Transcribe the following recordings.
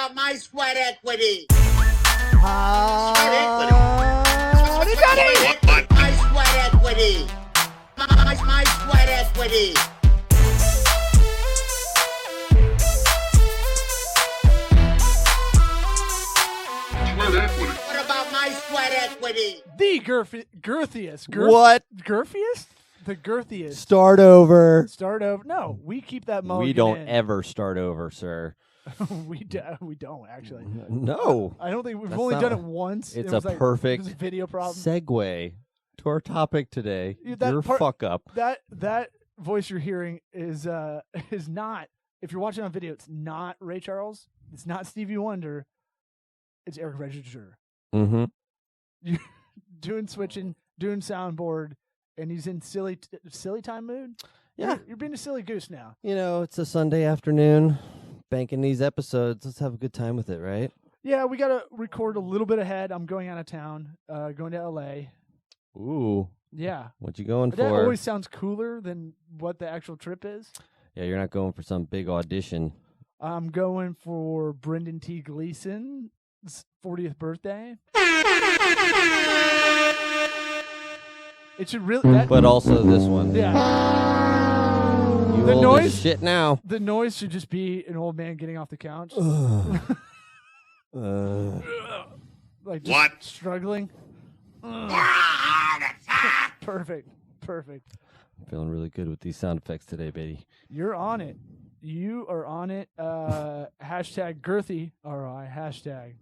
about my sweat equity? Sweat equity. My sweat equity. My sweat equity. What about my sweat equity? The girthiest. What? Girthiest? The girthiest. Start over. Start over. No, we keep that mulligan We don't in. ever start over, sir. we don't actually. No. I don't think we've That's only not- done it once. It's It was a like, perfect it was a video problem. segue to our topic today. Yeah, that Your part- fuck up. That voice you're hearing is not. If you're watching on video, it's not Ray Charles. It's not Stevie Wonder. It's Eric Register. Mm-hmm. You doing switching, doing soundboard, and he's in silly time mood. Yeah. You're being a silly goose now. You know, it's a Sunday afternoon. Banking these episodes. Let's have a good time with it, right? Yeah, we got to record a little bit ahead. I'm going out of town, going to L.A. Ooh. Yeah. What you going That for? always sounds cooler than what the actual trip is. Yeah, you're not going for some big audition. I'm going for Brendan T. Gleeson's 40th birthday. It should really... But also this one. Yeah. You The old noise- as shit now. The noise should just be an old man getting off the couch. Like just What? struggling. Perfect. I'm feeling really good with these sound effects today, baby. You're on it. You are on it. Hashtag girthy RI. Hashtag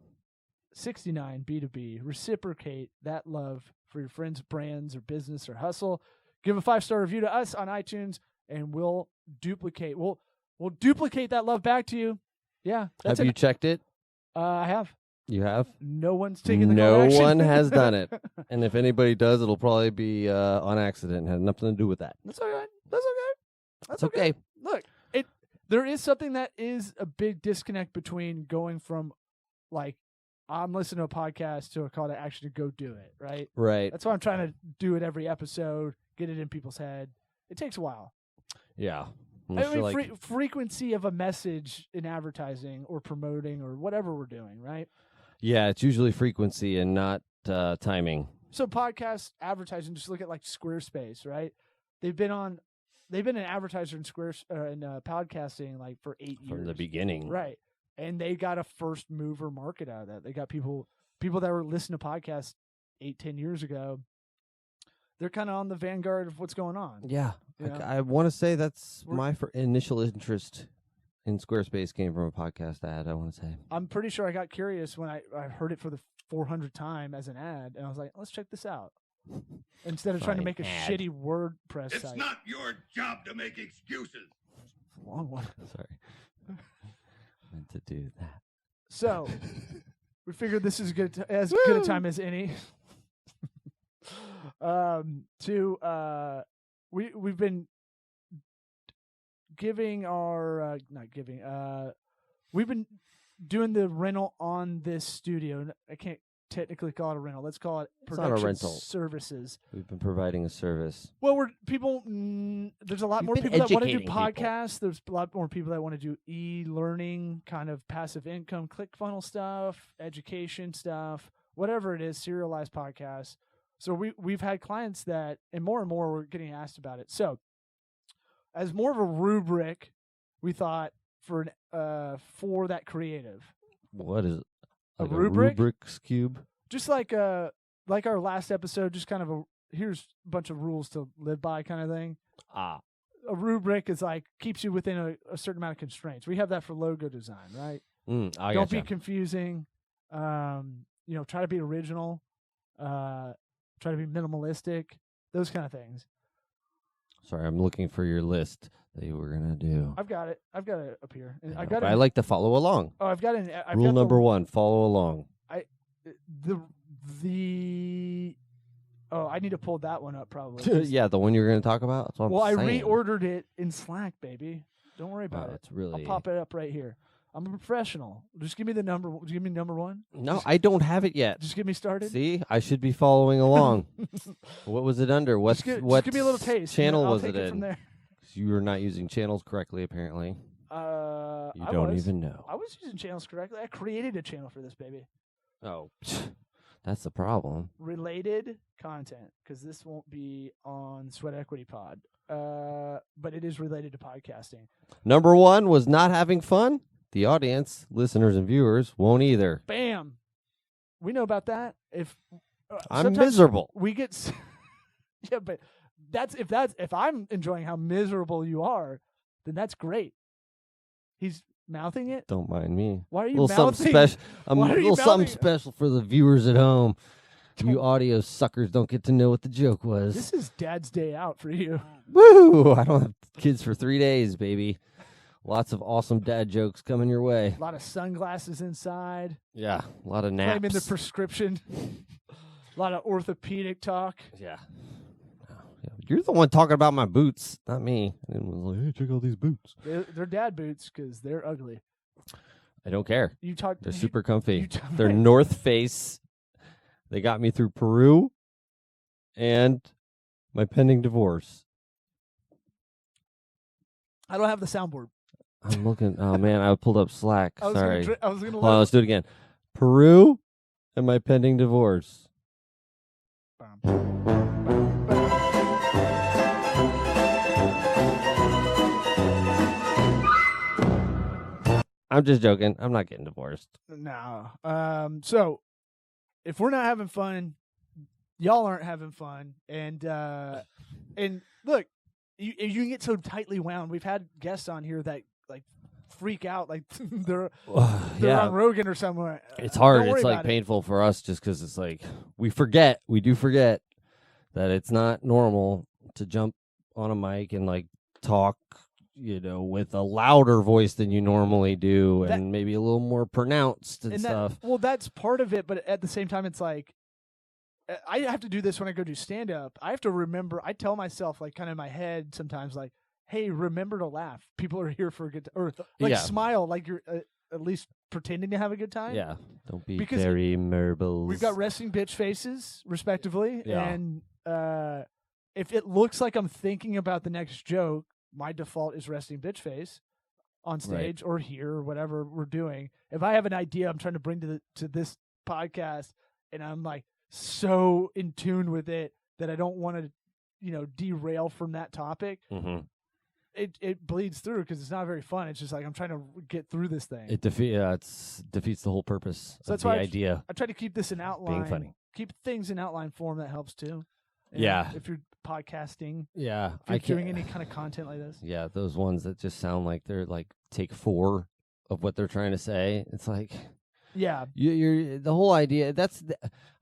69 B2B. Reciprocate that love for your friends, brands, or business or hustle. Give a 5-star review to us on iTunes, and we'll duplicate. We'll duplicate that love back to you. Yeah. That's Have you checked it? I have. You have? No one's taking the No correction. one has done it. And if anybody does, it'll probably be on accident. It had nothing to do with that. That's all right. That's okay. That's okay. Look, there is something that is a big disconnect between going from like I'm listening to a podcast to a call to action to go do it, right? Right. That's why I'm trying to do it every episode, get it in people's head. It takes a while. Yeah. I mean, frequency of a message in advertising or promoting or whatever we're doing, right? Yeah, it's usually frequency and not timing. So podcast advertising, just look at like Squarespace, right? They've been an advertiser in podcasting like for 8 years. From the beginning. Right. And they got a first mover market out of that. They got people that were listening to podcasts 8-10 years ago. They're kind of on the vanguard of what's going on. Yeah. You know? I want to say that's my initial interest in Squarespace came from a podcast ad, I want to say. I'm pretty sure I got curious when I heard it for the 400th time as an ad, and I was like, let's check this out. Instead of trying to make a shitty WordPress site. It's not your job to make excuses. Long one. Sorry. Meant to do that. So, we figured this is good as good a time as any. We've been giving our we've been doing the rental on this studio. I can't technically call it a rental. Let's call it production not a rental. services. We've been providing a service. Well, there's a lot more people that want to do educating podcasts. There's a lot more people that want to do e-learning, kind of passive income, ClickFunnels stuff, education stuff, whatever it is, serialized podcasts. So we've had clients that, and more we're getting asked about it. So as more of a rubric, we thought for that creative. What is it? Like rubric? Rubik's Cube? Just like our last episode, just kind of here's a bunch of rules to live by kind of thing. Ah. A rubric is like keeps you within a certain amount of constraints. We have that for logo design, right? Don't be confusing. Try to be original. Try to be minimalistic. Those kind of things. Sorry, I'm looking for your list that you were gonna do. I've got it up here. And I like to follow along. Oh, I've got it. Rule number 1: follow along. I need to pull that one up probably. Yeah, the one you're going to talk about. That's what I'm saying. I reordered it in Slack, baby. Don't worry about it. It's really. I'll pop it up right here. I'm a professional. Just give me the number. Give me number 1. No, I don't have it yet. Just get me started. See, I should be following along. What was it under? What just give me a little taste. Channel I'll was take it from in? there. You were not using channels correctly, apparently. You I don't was. even know. I was using channels correctly. I created a channel for this baby. Oh, that's the problem. Related content, because this won't be on Sweat Equity Pod. But it is related to podcasting. Number 1 was not having fun. The audience, listeners and viewers, won't either. Bam. We know about that. If I'm miserable. We get yeah, but if I'm enjoying how miserable you are, then that's great. He's mouthing it. Don't mind me. Why are you little mouthing? Something special. I'm a Why are you little something mouthing? special for the viewers at home. You audio suckers don't get to know what the joke was. This is Dad's day out for you. Woo! I don't have kids for 3 days, baby. Lots of awesome dad jokes coming your way. A lot of sunglasses inside. Yeah, a lot of naps. Claiming the prescription. A lot of orthopedic talk. Yeah. You're the one talking about my boots, not me. I was like, hey, check out these boots. They're dad boots because they're ugly. I don't care. They're super comfy. They're North Face. They got me through Peru and my pending divorce. I don't have the soundboard. I'm looking. Oh, man, I pulled up Slack. Sorry. I was going to Hold on, let's do it again. Peru and my pending divorce. I'm just joking. I'm not getting divorced. No. So if we're not having fun, y'all aren't having fun. And look, you can get so tightly wound. We've had guests on here that like freak out like they're on Rogan or somewhere. It's hard. Don't worry It's like about it. painful for us just because it's like we do forget that it's not normal to jump on a mic and like talk, with a louder voice than you normally do, and maybe a little more pronounced and stuff. Well, that's part of it, but at the same time, it's like I have to do this when I go do stand up. I have to remember. I tell myself, like, kind of in my head sometimes, like, "Hey, remember to laugh. People are here for a good time." Or like smile, like you're at least pretending to have a good time. Yeah, don't be Because very marbles. We've got resting bitch faces, respectively, Yeah. and if it looks like I'm thinking about the next joke, my default is resting bitch face on stage or here or whatever we're doing. If I have an idea I'm trying to bring to this podcast and I'm like so in tune with it that I don't want to, derail from that topic, it bleeds through because it's not very fun. It's just like I'm trying to get through this thing. It defeats the whole purpose of the idea. I try to keep this in outline. Being funny. Keep things in outline form. That helps too. And yeah. If you're podcasting. Yeah. If you're doing any kind of content like this. Yeah, those ones that just sound like they're like take 4 of what they're trying to say. It's like, yeah, you're the whole idea. I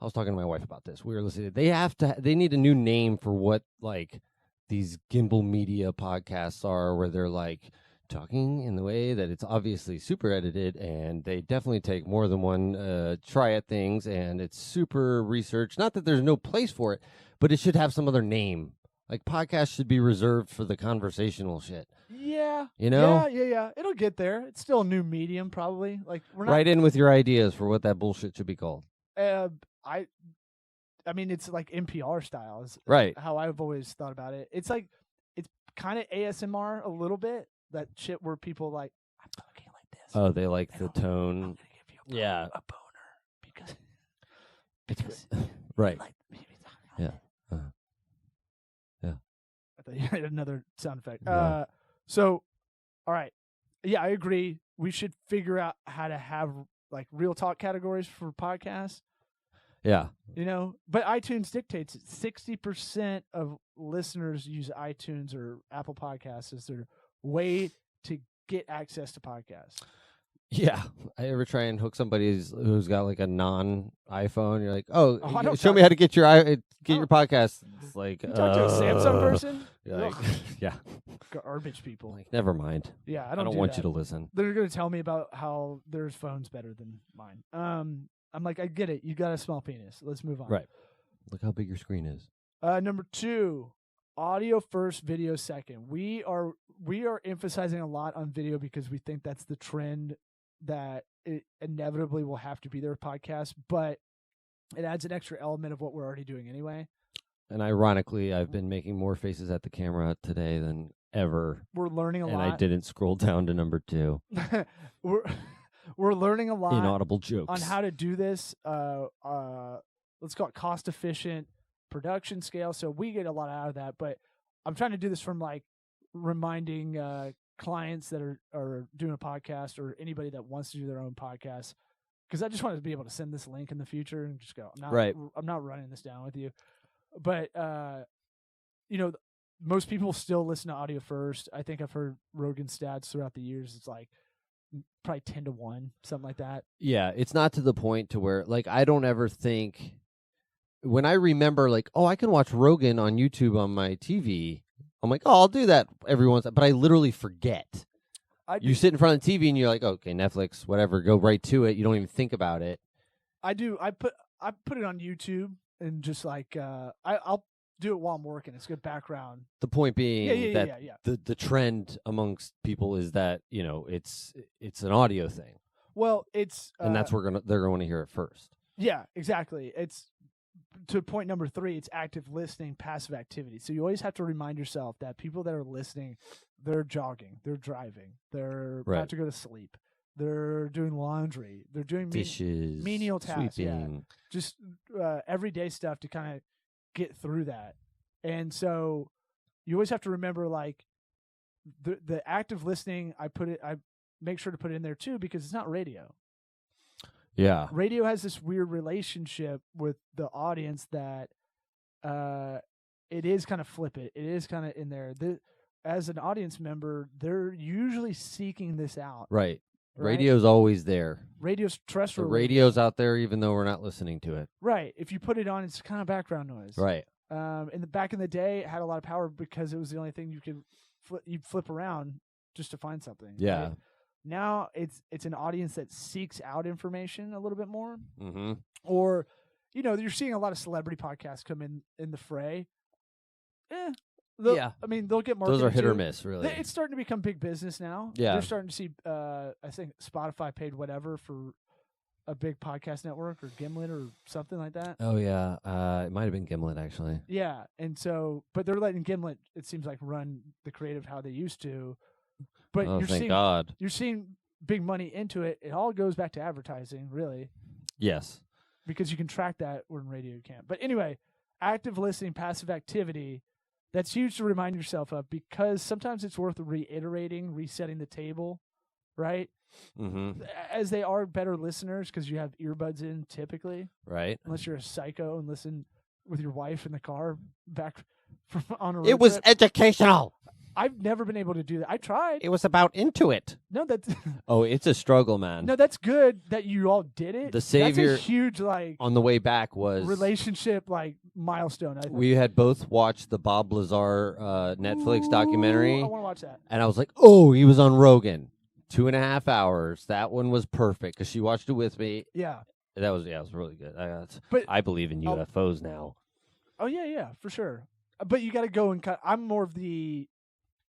was talking to my wife about this. We were listening. They need a new name for what like these gimbal media podcasts are, where they're like talking in the way that it's obviously super edited, and they definitely take more than one try at things, and it's super researched. Not that there's no place for it, but it should have some other name. Like podcasts should be reserved for the conversational shit. Yeah. Yeah. It'll get there. It's still a new medium, probably. Like we're not right in with your ideas for what that bullshit should be called. I mean, it's like NPR style. Is right. How I've always thought about it. It's like it's kind of ASMR a little bit. That shit where people like, I'm talking like this. Oh, they like the tone. I'm gonna give you a boner because right. Like, yeah. Yeah. I thought you had another sound effect. No. So, all right. Yeah, I agree. We should figure out how to have like real talk categories for podcasts. Yeah. But iTunes dictates it. 60% of listeners use iTunes or Apple Podcasts as their way to get access to podcasts. Yeah. I ever try and hook somebody who's got like a non-iPhone. You're like, show me how to get your podcast. It's like, you talk to a Samsung person? Like, yeah. Garbage people. Like, never mind. Yeah, I don't do want that. you to listen. They're going to tell me about how their phone's better than mine. I'm like, I get it. You got a small penis. Let's move on. Right. Look how big your screen is. Number 2, audio first, video second. We are emphasizing a lot on video because we think that's the trend that it inevitably will have to be their podcast, but it adds an extra element of what we're already doing anyway. And ironically, I've been making more faces at the camera today than ever. We're learning a and lot. I didn't scroll down to number 2. We're learning a lot Inaudible jokes. on how to do this. Let's call it cost efficient production scale. So we get a lot out of that. But I'm trying to do this from like reminding clients that are doing a podcast or anybody that wants to do their own podcast. Because I just wanted to be able to send this link in the future and just go, I'm not running this down with you. But, most people still listen to audio first. I think I've heard Rogan stats throughout the years. It's like probably 10-1, something like that. Yeah, it's not to the point to where, like, I don't ever think, when I remember, like, oh, I can watch Rogan on YouTube on my TV, I'm like, oh, I'll do that every once, but I literally forget. You sit in front of the TV and you're like, okay, Netflix, whatever, go right to it. You don't even think about it. I do. I put it on YouTube and just like I'll do it while I'm working. It's good background. The point being that yeah. the trend amongst people is that, it's an audio thing. Well, it's and that's where they're going to hear it first. Yeah, exactly. It's to point number 3, it's active listening, passive activity. So you always have to remind yourself that people that are listening, they're jogging, they're driving, they're about to go to sleep, they're doing laundry, they're doing dishes, menial tasks, sweeping. Just everyday stuff to kind of get through that. And so you always have to remember, like, the active listening, I make sure to put it in there too, because it's not radio. Yeah. Radio has this weird relationship with the audience that it is kind of flippant. It is kind of in there. As an audience member, they're usually seeking this out. Right. Radio's always there. Radio's terrestrial. The radio's out there even though we're not listening to it. Right. If you put it on, it's kind of background noise. Right. Back in the day, it had a lot of power because it was the only thing you could you'd flip around just to find something. Yeah. Right? Now it's an audience that seeks out information a little bit more. Mm-hmm. Or, you're seeing a lot of celebrity podcasts come in the fray. I mean, they'll get marketed. Those are hit or too. miss, really. It's starting to become big business now. Yeah. They're starting to see, I think Spotify paid whatever for a big podcast network, or Gimlet or something like that. Oh, yeah. It might have been Gimlet, actually. Yeah. And so, but they're letting Gimlet, it seems like, run the creative how they used to. But thank God. You're seeing big money into it. It all goes back to advertising, really. Yes. Because you can track that when radio can't. But anyway, active listening, passive activity, that's huge to remind yourself of, because sometimes it's worth reiterating, resetting the table, right? Mm-hmm. As they are better listeners, because you have earbuds in typically. Right. Unless you're a psycho and listen with your wife in the car back from on a road It was trip. educational. I've never been able to do that. I tried. It was about Intuit. No, that's Oh, it's a struggle, man. no, that's good that you all did it. The Savior that's a huge on the way back was relationship milestone. I think. We had both watched the Bob Lazar Netflix documentary. I want to watch that. And I was like, oh, he was on Rogan. 2.5 hours. That one was perfect because she watched it with me. Yeah. It was really good. But I believe in UFOs now. Oh yeah, for sure. But you got to go and I'm more of the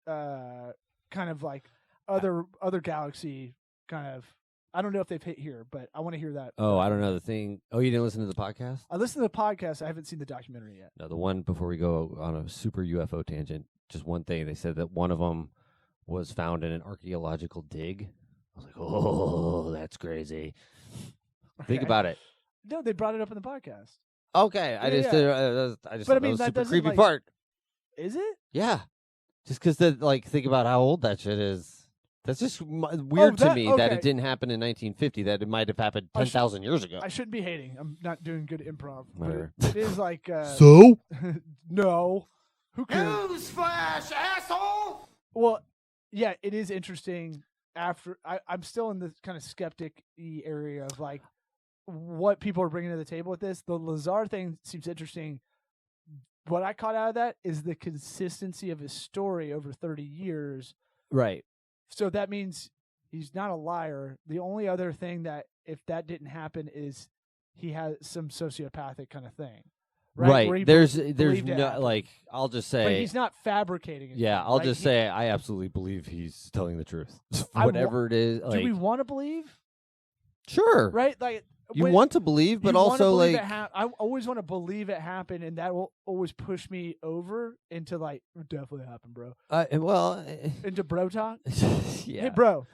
kind of like other galaxy kind of. I don't know if they've hit here, but I want to hear that. Oh, I don't know the thing. Oh, you didn't listen to the podcast? I listened to the podcast. I haven't seen the documentary yet. No, the one before we go on a super UFO tangent. Just one thing. They said that one of them was found in an archaeological dig. I was like, oh, that's crazy. Okay. Think about it. No, they brought it up in the podcast. Okay, I just thought that was a super creepy part. Is it? Yeah, just because think about how old that shit is. That's just weird to me that it didn't happen in 1950. That it might have happened 10,000 years ago. I shouldn't be hating. I'm not doing good improv. Whatever. But it is like so. No, who cares? Newsflash, asshole! Well, yeah, it is interesting. After I'm still in the kind of skeptic-y area of like what people are bringing to the table with this. The Lazar thing seems interesting. What I caught out of that is the consistency of his story over 30 years. Right. So that means he's not a liar. The only other thing that if that didn't happen is he has some sociopathic kind of thing. Right. There's no like I'll just say but he's not fabricating it. Yeah, I'll just say I absolutely believe he's telling the truth. Whatever it is. Do we want to believe? Sure. Right? Like You want to believe, but also like I always want to believe it happened, and that will always push me over into like it definitely happened, bro. Into bro talk. Yeah. Hey, bro.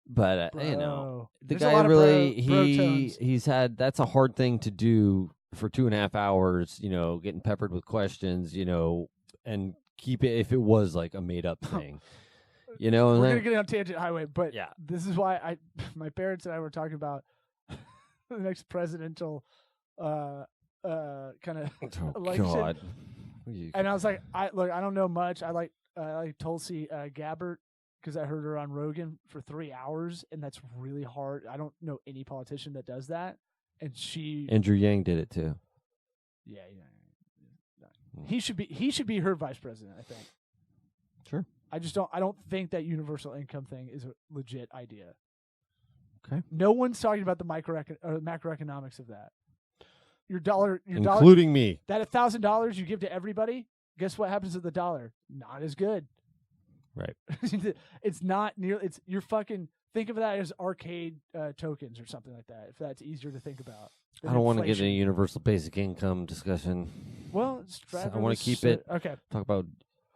But Bro. you know, the There's a guy lot of really bro tones. he's had that's a hard thing to do for 2.5 hours. You know, getting peppered with questions. You know, and keep it if it was like a made up thing. You know, we're gonna get on tangent highway, but yeah, this is why my parents and I were talking about the next presidential kind of election. God. And I was like, I don't know much. I like Tulsi Gabbard because I heard her on Rogan for 3 hours, and that's really hard. I don't know any politician that does that, and she Andrew Yang did it too. Yeah. He should be her vice president. I think. Sure. I don't think that universal income thing is a legit idea. Okay. No one's talking about the macroeconomics of that. Your dollar, including me. That $1,000 you give to everybody. Guess what happens to the dollar? Not as good. Right. It's not near. You're fucking. Think of that as arcade tokens or something like that. If that's easier to think about. I don't want to get into a universal basic income discussion. Well, I want to keep it. Okay. Talk about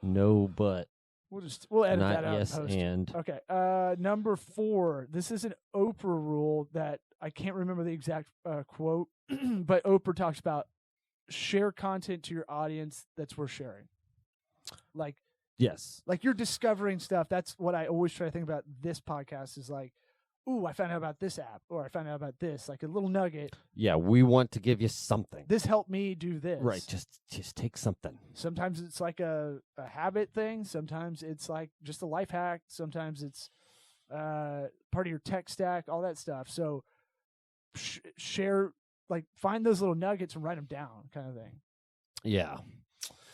no, but. We'll edit not that out. Yes, post. and. Okay. Number 4. This is an Oprah rule that I can't remember the exact quote, but Oprah talks about share content to your audience that's worth sharing. Like. Yes. Like you're discovering stuff. That's what I always try to think about this podcast is like, ooh, I found out about this app or I found out about this, like a little nugget. Yeah, we want to give you something. This helped me do this. Right, just take something. Sometimes it's like a habit thing. Sometimes it's like just a life hack. Sometimes it's part of your tech stack, all that stuff. So share, like find those little nuggets and write them down kind of thing. Yeah.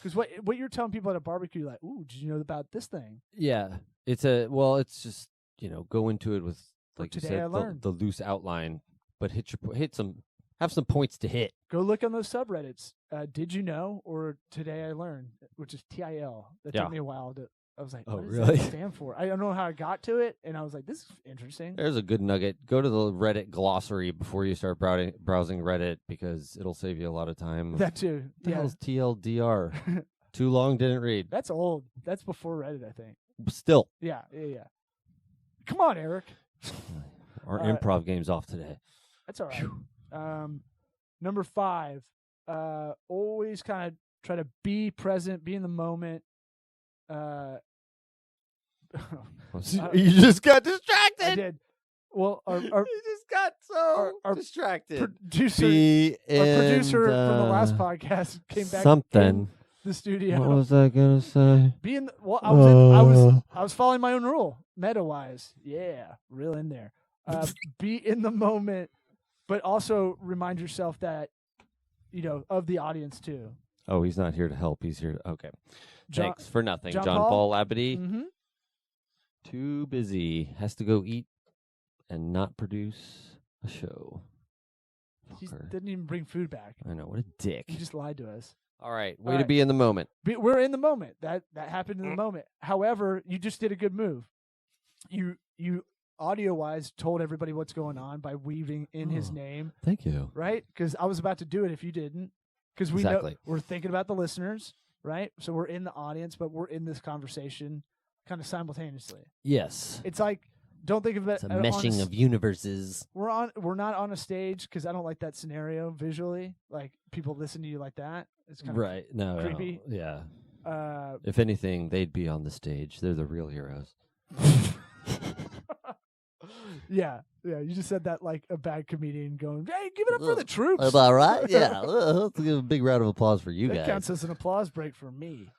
Because what you're telling people at a barbecue, like, ooh, did you know about this thing? Yeah, it's just go into it with like you said the loose outline, but have some points to hit. Go look on those subreddits. Did you know or today I learned, which is TIL. That took me a while to. I was like, what does that stand for? I don't know how I got to it, and I was like, this is interesting. There's a good nugget. Go to the Reddit glossary before you start browsing Reddit because it'll save you a lot of time. That too. What the hell's TLDR? Too long, didn't read. That's old. That's before Reddit, I think. Still. Yeah. Come on, Eric. Our improv game's off today. That's all right. Number 5, always kind of try to be present, be in the moment. You just got distracted. I did. Well, you just got so distracted. Our producer from the last podcast came back in the studio. What was I gonna say? I was following my own rule, meta-wise. Yeah, real in there. Be in the moment, but also remind yourself that of the audience too. Oh, he's not here to help. He's here to... Okay. Thanks for nothing. John Paul Labadie. Mm-hmm. Too busy. Has to go eat and not produce a show. He didn't even bring food back. I know. What a dick. He just lied to us. All right. Way to be in the moment. We're in the moment. That happened in the moment. However, you just did a good move. You audio-wise told everybody what's going on by weaving in his name. Thank you. Right? Because I was about to do it if you didn't. Because we know we're thinking about the listeners, right? So we're in the audience, but we're in this conversation kind of simultaneously. Yes. It's like, don't think of it. It's a meshing of universes. We're not on a stage because I don't like that scenario visually. Like people listen to you like that. It's kind of creepy. No, yeah. If anything, they'd be on the stage. They're the real heroes. Yeah. You just said that like a bad comedian going, "Hey, give it up for the troops." All right. Yeah. Let's give a big round of applause for you guys. That counts as an applause break for me.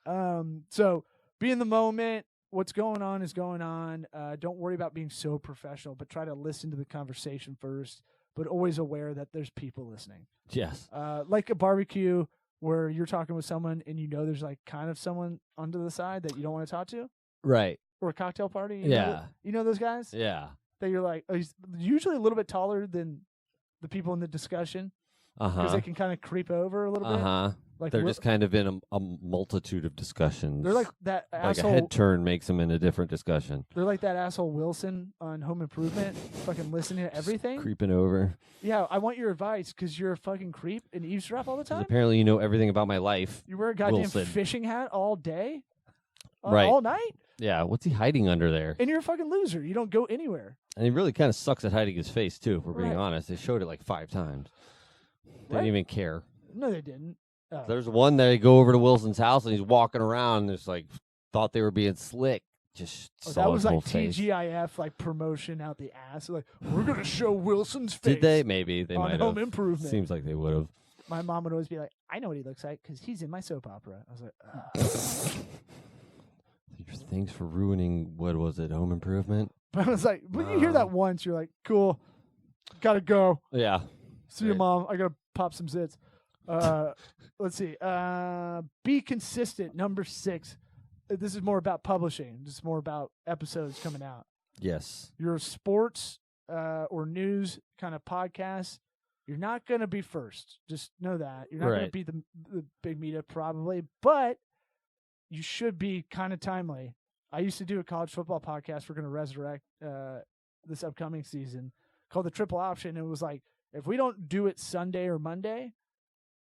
So be in the moment. What's going on is going on. Don't worry about being so professional, but try to listen to the conversation first. But always aware that there's people listening. Yes. Like a barbecue where you're talking with someone and there's like kind of someone onto the side that you don't want to talk to. Right. Or a cocktail party. You know those guys? Yeah. That you're like, he's usually a little bit taller than the people in the discussion. Because they can kind of creep over a little bit. Like They're just kind of in a multitude of discussions. they're like that like asshole. a head turn makes them in a different discussion. They're like that asshole Wilson on Home Improvement, fucking listening to everything. Creeping over. Yeah, I want your advice because you're a fucking creep and eavesdrop all the 'Cause time. apparently you know everything about my life. You wear a goddamn Wilson. fishing hat all day, Right. all night, Yeah, what's he hiding under there? and you're a fucking loser. You don't go anywhere. And he really kind of sucks at hiding his face, too, if we're being Right. honest. They showed it like 5 times. They Right. didn't even care. No, they didn't. There's one that they go over to Wilson's house and he's walking around and it's like, thought they were being slick. Just saw that his was whole like face. TGIF, like promotion out the ass. Like, we're gonna show Wilson's face. Did they? Maybe. They on might Home have. Improvement? Seems like they would have. My mom would always be like, "I know what he looks like because he's in my soap opera." I was like, ugh. Thanks for ruining, what was it, Home Improvement? But I was like, when you hear that once, you're like, cool, gotta go. Yeah. See you, Right. Mom. I gotta pop some zits. Let's see. Be consistent. Number 6. This is more about publishing. This is more about episodes coming out. Yes. Your sports or news kind of podcasts, you're not going to be first. Just know that. You're not going to Right. be the big media probably, but you should be kind of timely. I used to do a college football podcast we're going to resurrect this upcoming season called The Triple Option. It was like, if we don't do it Sunday or Monday,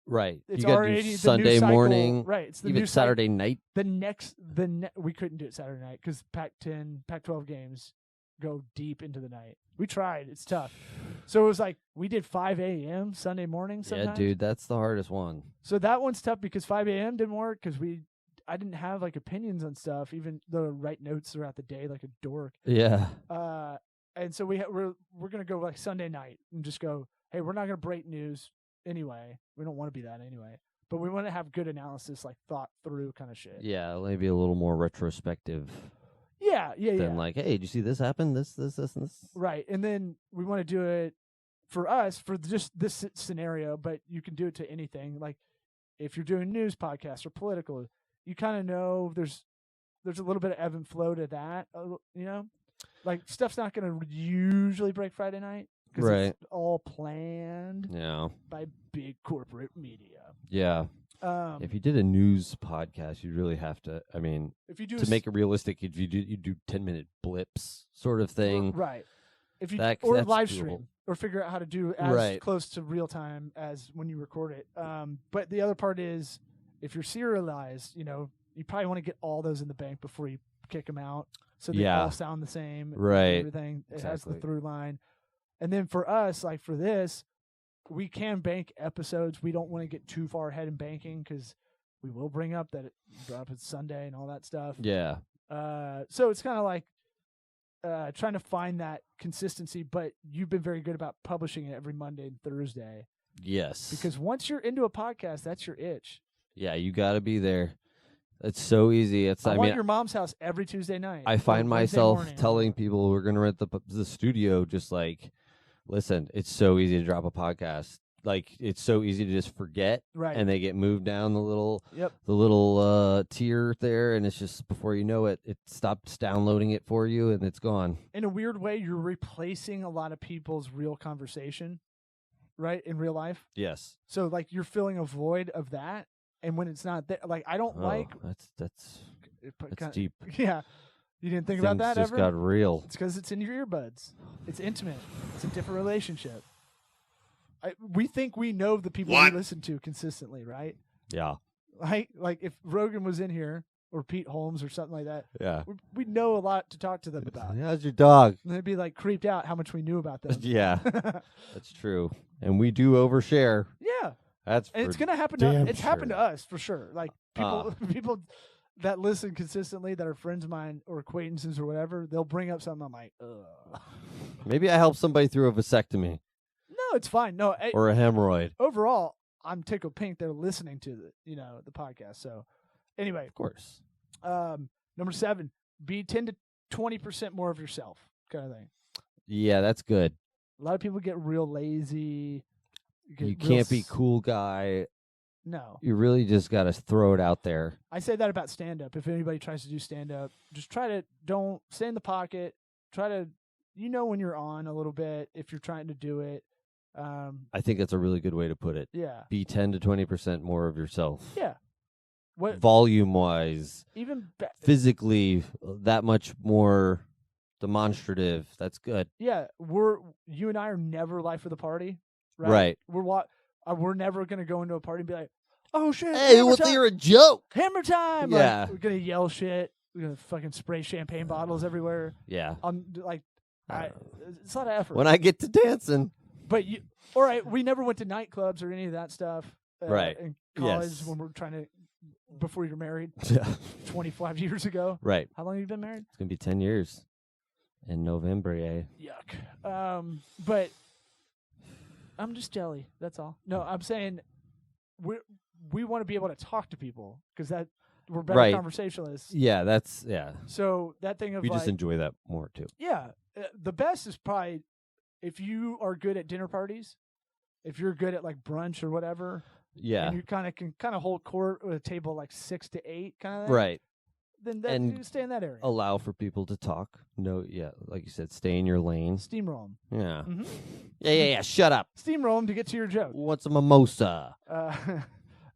Right. it's You got to already do the Sunday new cycle, morning. right? It's the Even new Saturday night. we couldn't do it Saturday night because Pac-10, Pac-12 games go deep into the night. We tried; it's tough. So it was like we did 5 a.m. Sunday morning. Sometimes. Yeah, dude, that's the hardest one. So that one's tough because 5 a.m. didn't work because I didn't have like opinions on stuff, even though I write notes throughout the day like a dork. Yeah. And so we're gonna go like Sunday night and just go, hey, we're not gonna break news anyway. We don't want to be that anyway. But we want to have good analysis, like thought through kind of shit. Yeah, maybe a little more retrospective Yeah. than like, hey, did you see this happen? This, and this. Right. And then we want to do it for us for just this scenario, but you can do it to anything. Like if you're doing news podcasts or political, you kind of know there's a little bit of ebb and flow to that, you know? Like stuff's not going to usually break Friday night because Right. it's all planned Yeah. by big corporate media. Yeah. If you did a news podcast, you'd really have to, I mean, If you do to make it realistic, you do 10-minute blips sort of thing. right. If you That- or that's live doable. stream or figure out how to do as Right. close to real time as when you record it. But the other part is if you're serialized, you know, you probably want to get all those in the bank before you kick them out, so they Yeah. all sound the same. Right. Everything it has the Exactly. through line. And then for us, like for this, we can bank episodes. We don't want to get too far ahead in banking because we will bring up that it drop it Sunday and all that stuff. Yeah. So it's kind of like trying to find that consistency, but you've been very good about publishing it every Monday and Thursday. Yes. Because once you're into a podcast, that's your itch. Yeah, you got to be there. It's so easy. I want your mom's house every Tuesday night. I or find Wednesday myself morning. telling people we're going to rent the studio, just like, listen, it's so easy to drop a podcast. Like, it's so easy to just forget, Right. and they get moved down the little Yep. tier there, and it's just before you know it, it stops downloading it for you, and it's gone. In a weird way, you're replacing a lot of people's real conversation, right, in real life. Yes. So, like, you're filling a void of that, and when it's not there, like, I don't like... That's kinda- deep. Yeah. You didn't think about that Things just ever? got real. It's because it's in your earbuds. It's intimate. It's a different relationship. We think we know the people What? we listen to consistently, right? Yeah. Like if Rogan was in here or Pete Holmes or something like that, Yeah. we'd know a lot to talk to them about. How's your dog? And they'd be like creeped out how much we knew about them. Yeah, that's true. And we do overshare. Yeah. That's And it's for gonna happen to damn it's happened to sure. us for sure. Like people people that listen consistently that are friends of mine or acquaintances or whatever, they'll bring up something I'm like, ugh. Maybe I helped somebody through a vasectomy No, it's fine. No, or a hemorrhoid. overall, I'm tickled pink. They're listening to the podcast. So, anyway, Of course. number 7, be 10 to 20% more of yourself, kind of thing. Yeah, that's good. A lot of people get real lazy. get You real can't be cool guy. No, You really just got to throw it out there. I say that about stand up. If anybody tries to do stand up, just don't stay in the pocket. Try to, when you're on a little bit if you're trying to do it. I think that's a really good way to put it. Yeah. Be 10 to 20% more of yourself. Yeah. What volume-wise, even physically, that much more demonstrative. That's good. Yeah, you and I are never life of the party, right? Right. We're never gonna go into a party and be like, oh shit, Hey, hammer time! you're a joke. Hammer time! Yeah. Like, we're gonna yell shit. We're gonna fucking spray champagne bottles everywhere. Yeah. It's a lot of effort. When I get to dancing. But all right, we never went to nightclubs or any of that stuff. Right. In college Yes. when we're trying to, before you're married, Yeah. 25 years ago. Right. How long have you been married? It's gonna be 10 years in November, Yuck. But I'm just jelly. That's all. No, I'm saying we want to be able to talk to people because we're better Right. conversationalists. Yeah, that's So that thing of we just enjoy that more too. Yeah, the best is probably if you are good at dinner parties, if you're good at like brunch or whatever. Yeah. And you can hold court with a table like 6 to 8 kind of. Right. Then you stay in that area. Allow for people to talk. No, yeah, like you said, stay in your lane. Steamroll 'em. Yeah. Mm-hmm. Yeah. Shut up. Steamroll 'em to get to your joke. What's a mimosa?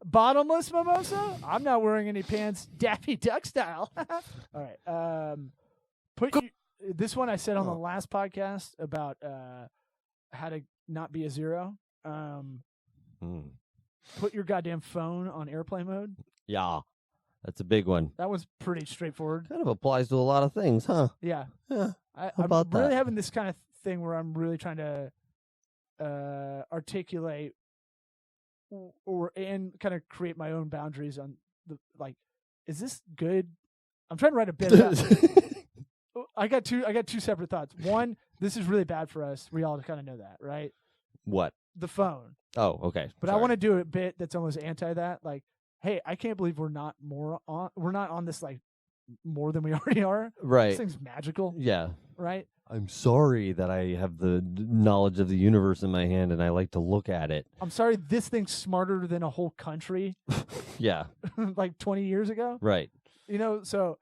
Bottomless mimosa? I'm not wearing any pants, Daffy Duck style. All right. This one I said on the last podcast about how to not be a zero. Put your goddamn phone on airplane mode. Yeah. That's a big one. That was pretty straightforward. Kind of applies to a lot of things, huh? Yeah. Yeah. I'm about really that? having this kind of thing where I'm really trying to articulate and kind of create my own boundaries on is this good? I'm trying to write a bit about I got two separate thoughts. One, this is really bad for us. We all kind of know that, right? What? The phone. Oh, okay. But I want to do a bit that's almost anti that. Like, hey, I can't believe we're not on this like more than we already are. Right. This thing's magical. Yeah. Right? I'm sorry that I have the knowledge of the universe in my hand and I like to look at it. I'm sorry this thing's smarter than a whole country. Yeah. Like 20 years ago. Right. So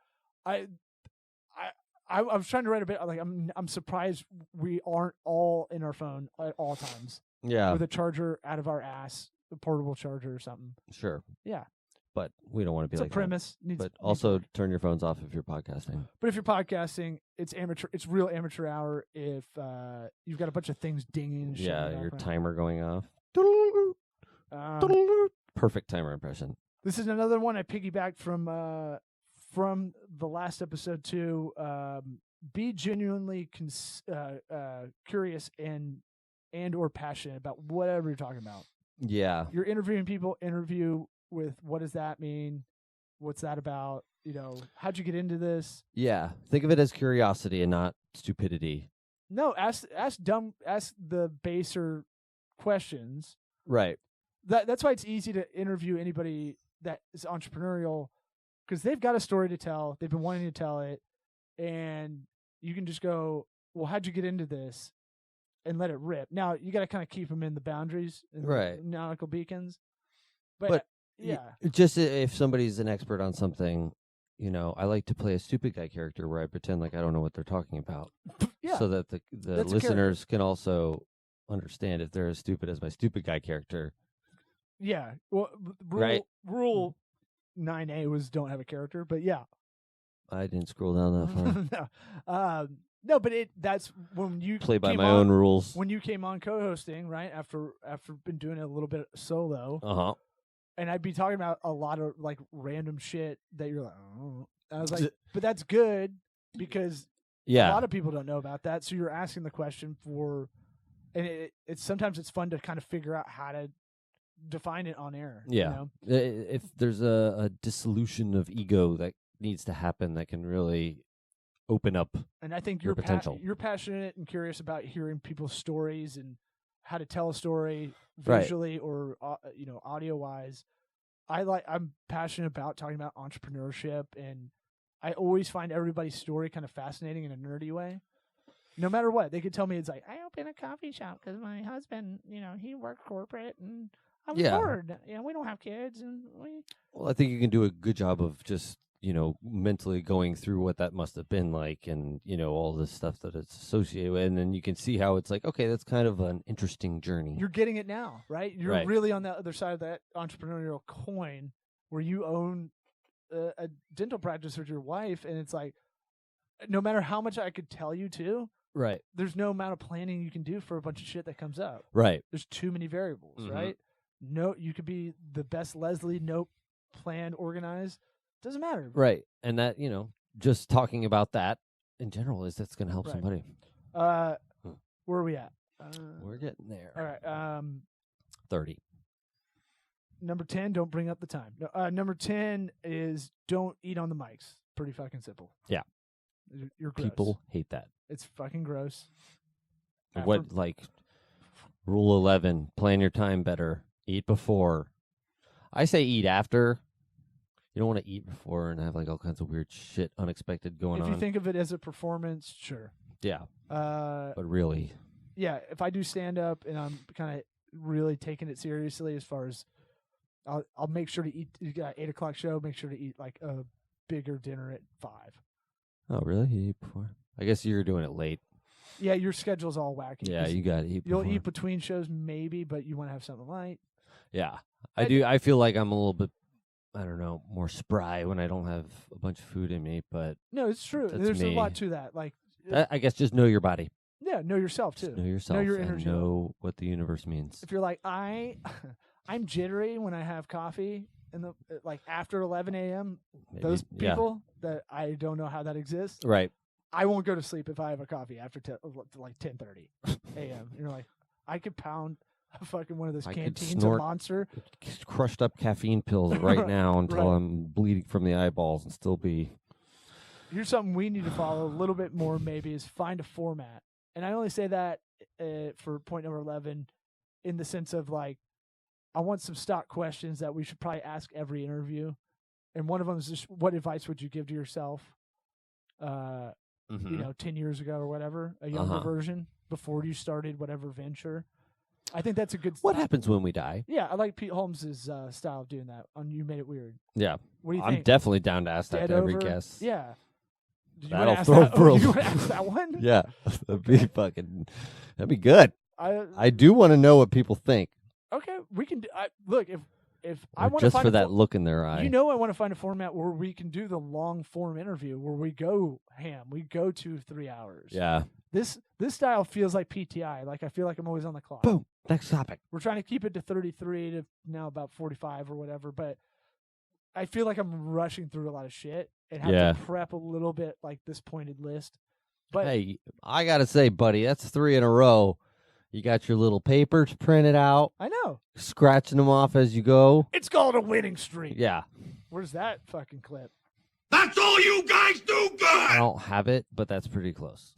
I was trying to write a bit like I'm surprised we aren't all in our phone at all times. Yeah. With a charger out of our ass, a portable charger or something. Sure. Yeah. But we don't want to be it's like a premise. But also turn your phones off if you're podcasting. But if you're podcasting, it's amateur. It's real amateur hour. If you've got a bunch of things dinging. And shit Yeah, your timer going off. Perfect timer impression. This is another one I piggybacked from the last episode too. Be genuinely curious and or passionate about whatever you're talking about. Yeah. You're interviewing people. Interview with what does that mean? What's that about? How'd you get into this? Yeah. Think of it as curiosity and not stupidity. No, ask the baser questions. Right. That's why it's easy to interview anybody that is entrepreneurial because they've got a story to tell. They've been wanting to tell it, and you can just go, "Well, how'd you get into this?" and let it rip. Now you got to kind of keep them in the boundaries, and right? The nautical beacons, but yeah. Just if somebody's an expert on something, I like to play a stupid guy character where I pretend like I don't know what they're talking about, yeah. so that the listeners can also understand if they're as stupid as my stupid guy character. Yeah. Well, rule 9A was don't have a character, but yeah. I didn't scroll down that far. No, but that's when you play by my own rules. When you came on co-hosting, right after been doing it a little bit solo, and I'd be talking about a lot of like random shit that you're like, oh. I was like, but that's good because a lot of people don't know about that. So you're asking the question and it's sometimes it's fun to kind of figure out how to define it on air. Yeah, if there's a dissolution of ego that needs to happen, that can really open up. And I think your potential. You're passionate and curious about hearing people's stories and how to tell a story visually or audio wise. I'm passionate about talking about entrepreneurship, and I always find everybody's story kind of fascinating in a nerdy way. No matter what, they could tell me it's like I opened a coffee shop because my husband, he worked corporate and I'm bored. We don't have kids, and we. Well, I think you can do a good job of just mentally going through what that must have been like, and all this stuff that it's associated with, and then you can see how it's like, okay, that's kind of an interesting journey. You're getting it now, right? You're Right. really on the other side of that entrepreneurial coin where you own a dental practice with your wife, and it's like, no matter how much I could tell you to, Right. there's no amount of planning you can do for a bunch of shit that comes up. Right. There's too many variables, Mhm. right? No, you could be the best Leslie, no plan organized. Doesn't matter. Right. And that, just talking about that in general that's going to help Right. somebody. Where are we at? We're getting there. All right. 30. Number 10, don't bring up the time. No, number 10 is don't eat on the mics. Pretty fucking simple. Yeah. You're gross. People hate that. It's fucking gross. What, like, rule 11, plan your time better. Eat before. I say eat after. You don't want to eat before and have, like, all kinds of weird shit unexpected going on. If you think of it as a performance, sure. Yeah. But really. Yeah, if I do stand-up and I'm kind of really taking it seriously as far as I'll make sure to eat. You got 8 o'clock show. Make sure to eat like a bigger dinner at 5. Oh, really? You eat before? I guess you're doing it late. Yeah, your schedule's all wacky. Yeah, you got to eat before. You'll eat between shows maybe, but you want to have something light. Yeah, I do. I feel like I'm a little bit, I don't know, more spry when I don't have a bunch of food in me. But no, it's true. That's There's me. a lot to that. Like, I guess just know your body. yeah, know yourself too. Just know yourself. Know your and energy. know what the universe means. If you're like I'm jittery when I have coffee in the like after 11 a.m. Maybe, Those yeah. people that I don't know how that exists. Right. I won't go to sleep if I have a coffee after like 10:30 a.m. You're like, I could pound a fucking one of those I could canteens of snort Monster. crushed up caffeine pills right now until Right. I'm bleeding from the eyeballs and still be. Here's something we need to follow a little bit more. Maybe is find a format, and I only say that for point number 11, in the sense of like, I want some stock questions that we should probably ask every interview, and one of them is just, what advice would you give to yourself? 10 years ago or whatever, a younger version before you started whatever venture. I think that's a good. What happens when we die? Yeah, I like Pete Holmes' style of doing that. On You Made It Weird. Yeah. What do you I'm think? definitely down to ask that Dead to every over? guest. Yeah. Did you That'll wanna ask throw that? for a You loop. wanna ask that one? Yeah. That'd be good. I I do want to know what people think. okay. We can do, look if I Or want to just find for a that look in their eye. I want to find a format where we can do the long form interview where we go ham. We go 2-3 hours. Yeah. This style feels like PTI. Like I feel like I'm always on the clock. Boom. Next topic. We're trying to keep it to 33 to now about 45 or whatever, but I feel like I'm rushing through a lot of shit and have Yeah. to prep a little bit like this pointed list. But Hey, I got to say, buddy, that's 3 in a row. You got your little papers printed out, I know. scratching them off as you go. It's called a winning streak. Yeah. Where's that fucking clip? That's all you guys do I good! don't have it, but that's pretty close.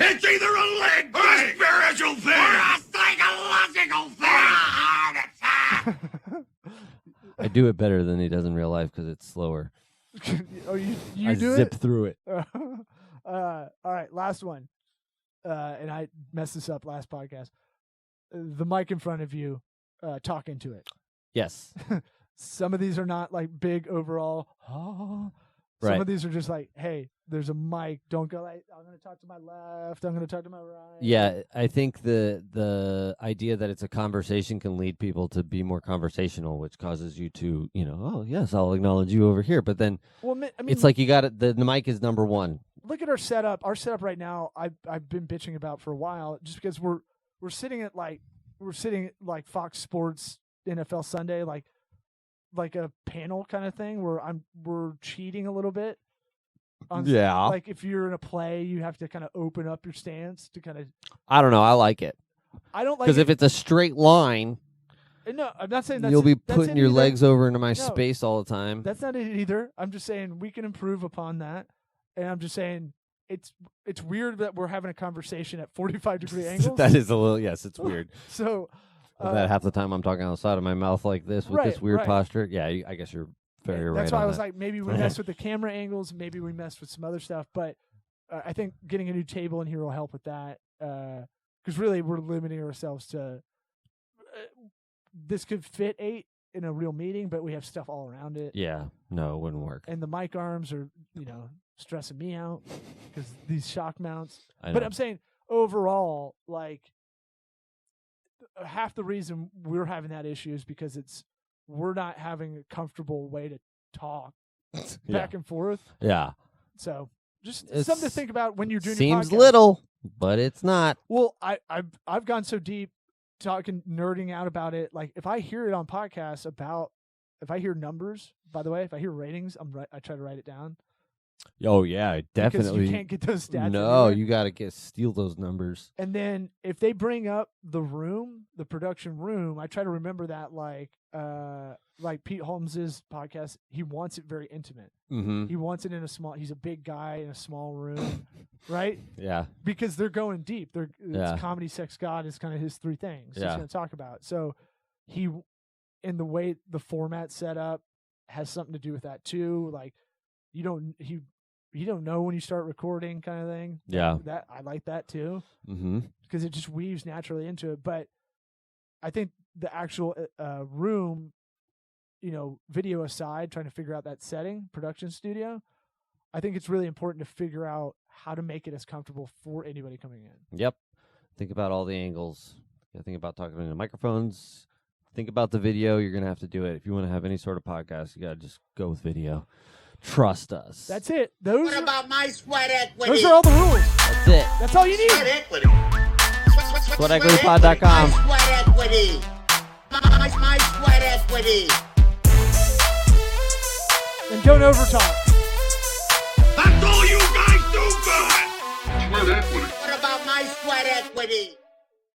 It's either a leg or a spiritual thing! Or a psychological thing! Or a heart attack! I do it better than he does in real life because it's slower. Oh, you I do zip it? through it. All right, last one. And I messed this up last podcast. The mic in front of you, talk into it. Yes. Some of these are not like big overall. Some Right. of these are just like, hey, there's a mic. Don't go like, I'm going to talk to my left. I'm going to talk to my right. Yeah, I think the idea that it's a conversation can lead people to be more conversational, which causes you to, oh, yes, I'll acknowledge you over here. But then Well, I mean, it's like you got it. The mic is number one. look at our setup. Our setup right now, I've been bitching about for a while, just because we're sitting at like Fox Sports NFL Sunday, like a panel kind of thing where we're cheating a little bit. Yeah. Like if you're in a play, you have to kind of open up your stance to kind of. I don't know. I like it I don't like because it. if it's a straight line, No, I'm not saying that's you'll be that's putting it your either. legs over into my No. space all the time. That's not it either. I'm just saying we can improve upon that, and I'm just saying it's weird that we're having a conversation at 45-degree angles. That is a little, yes, it's weird. So That half the time I'm talking outside of my mouth like this with this Right, weird right. posture. Yeah, I guess you're very right. that's why on I was that. like, maybe we mess with the camera angles, maybe we mess with some other stuff, but I think getting a new table in here will help with that. Because really, we're limiting ourselves to this could fit 8, in a real meeting, but we have stuff all around it. Yeah, no, it wouldn't work. And the mic arms are, stressing me out because these shock mounts. I know. But I'm saying overall, like half the reason we're having that issue is because we're not having a comfortable way to talk back and forth. Yeah. So just something to think about when you're doing. Seems your podcast. little, but it's not. Well, I've gone so deep nerding out about it. Like if I hear it on podcasts if I hear numbers, by the way, if I hear ratings, I try to write it down. Oh yeah, definitely. Because you can't get those stats. No, anywhere. you got to steal those numbers. And then if they bring up the production room, I try to remember that like Pete Holmes's podcast, he wants it very intimate. Mm-hmm. He wants it he's a big guy in a small room, right? Yeah. Because they're going deep. It's comedy, sex, God is kind of his three things he's going to talk about. So in the way the format's set up has something to do with that too. Like you don't know when you start recording kind of thing. Yeah. That I like that too. Mm-hmm. Because it just weaves naturally into it. But I think the actual room, video aside, trying to figure out that setting, production studio, I think it's really important to figure out how to make it as comfortable for anybody coming in. Yep. Think about all the angles. You think about talking into microphones. Think about the video. You're going to have to do it. If you want to have any sort of podcast, you got to just go with video. Trust us. That's it. What about my sweat equity? Those are all the rules. That's it. That's all you need. Sweat equity. SweatEquityPod.com. My sweat equity. My sweat equity. And don't overtalk. That's all you guys do good. Sweat equity. What about my sweat equity?